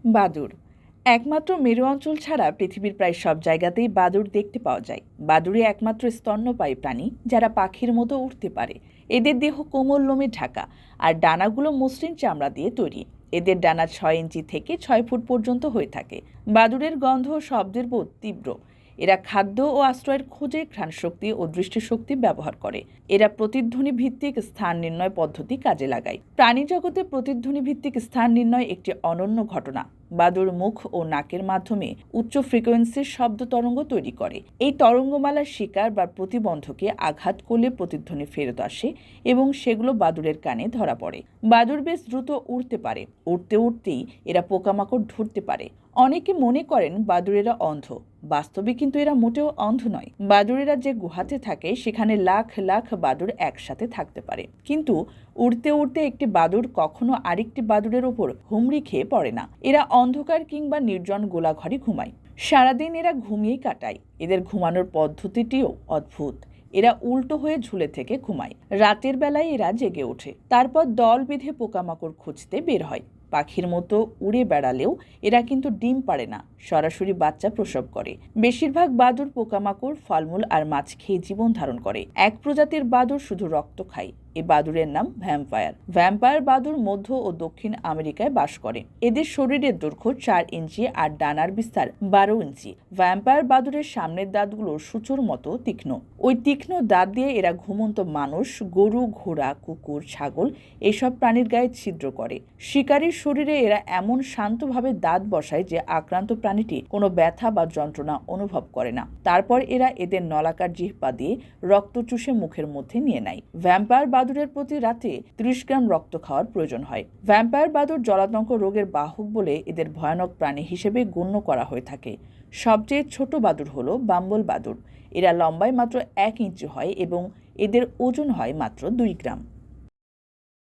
বাদুড় একমাত্র মেরু অঞ্চল ছাড়া পৃথিবীর প্রায় সব জায়গাতেই বাদুড় দেখতে পাওয়া যায়। বাদুড়ই একমাত্র স্তন্যপায়ী প্রাণী যারা পাখির মতো উড়তে পারে। এদের দেহ কোমল লোমে ঢাকা আর ডানাগুলো মসৃণ চামড়া দিয়ে তৈরি। এদের ডানা 6 ইঞ্চি থেকে 6 ফুট পর্যন্ত হয়ে থাকে। বাদুড়ের গন্ধ ও শব্দের বোধ তীব্র। এরা খাদ্য ও আশ্রয়ের খোঁজে ঘ্রাণশক্তি ও দৃষ্টিশক্তি ব্যবহার করে। এরা প্রতিধ্বনি ভিত্তিক স্থান নির্ণয় পদ্ধতি কাজে লাগায়। প্রাণী জগতে প্রতিধ্বনি ভিত্তিক স্থান নির্ণয় একটি অনন্য ঘটনা। বাদুড় মুখ ও নাকের মাধ্যমে উচ্চ ফ্রিকোয়েন্সির শব্দ তরঙ্গ তৈরি করে। এই তরঙ্গমালার শিকার বা প্রতিবন্ধকে আঘাত করলে প্রতিধ্বনি ফেরত আসে এবং সেগুলো বাদুড়ের কানে ধরা পড়ে। বাদুড় বেশ দ্রুত উড়তে পারে। উড়তে উড়তেই এরা পোকামাকড় ধরতে পারে। অনেকে মনে করেন বাদুড়েরা অন্ধ। বাস্তবে কিন্তু এরা মোটেও অন্ধ নয়। বাদুড়েরা যে গুহাতে থাকে সেখানে লাখ লাখ বাদুড় একসাথে থাকতে পারে, কিন্তু উড়তে উড়তে একটি বাদুড় কখনো আরেকটি বাদুড়ের ওপর হুমড়ি খেয়ে পড়ে না। এরা অন্ধকার কিংবা নির্জন গোলাঘরে ঘুমায়। সারাদিন এরা ঘুমিয়েই কাটায়। এদের ঘুমানোর পদ্ধতিটিও অদ্ভুত। এরা উল্টো হয়ে ঝুলে থেকে ঘুমায়। রাতের বেলায় এরা জেগে ওঠে, তারপর দল বেঁধে পোকামাকড় খুঁজতে বের হয়। পাখির মতো উড়ে বেড়ালেও এরা কিন্তু ডিম পাড়ে না, সরাসরি বাচ্চা প্রসব করে। বেশিরভাগ বাদুড় পোকামাকড়, ফলমূল আর মাছ খেয়ে জীবন ধারণ করে। এক প্রজাতির বাদুড় শুধু রক্ত খায়। এই বাদুড়ের নাম ভ্যাম্পায়ার। ভ্যাম্পায়ার বাদুড় মধ্য ও দক্ষিণ আমেরিকায় বাস করে। এদের শরীরের দৈর্ঘ্য 4 ইঞ্চি আর ডানার বিস্তার 12 ইঞ্চি। ভ্যাম্পায়ার বাদুড়ের সামনের দাঁতগুলো সূচোর মতো তীক্ষ্ণ। ওই তীক্ষ্ণ দাঁত দিয়ে এরা ঘুমন্ত মানুষ, গরু, ঘোড়া, কুকুর, ছাগল এসব প্রাণীর গায়ে ছিদ্র করে। শিকারীর শরীরে এরা এমন শান্তভাবে দাঁত বসায় যে আক্রান্ত প্রাণীটি কোনো ব্যথা বা যন্ত্রণা অনুভব করে না। তারপর এরা এদের নলাকার জিহ্বা দিয়ে রক্ত চুষে মুখের মধ্যে নিয়ে নেয়। ভ্যাম্পায়ার বাদুড়ের প্রতি রাতে 30 গ্রাম রক্ত খাওয়ার প্রয়োজন হয়। ভ্যাম্পায়ার বাদুড় জলাতঙ্ক রোগের বাহক বলে এদের ভয়ানক প্রাণী হিসেবে গণ্য করা হয়ে থাকে। সবচেয়ে ছোট বাদুড় হলো বাম্বল বাদুড়। এরা লম্বায় মাত্র 1 ইঞ্চি হয় এবং এদের ওজন হয় মাত্র 2 গ্রাম।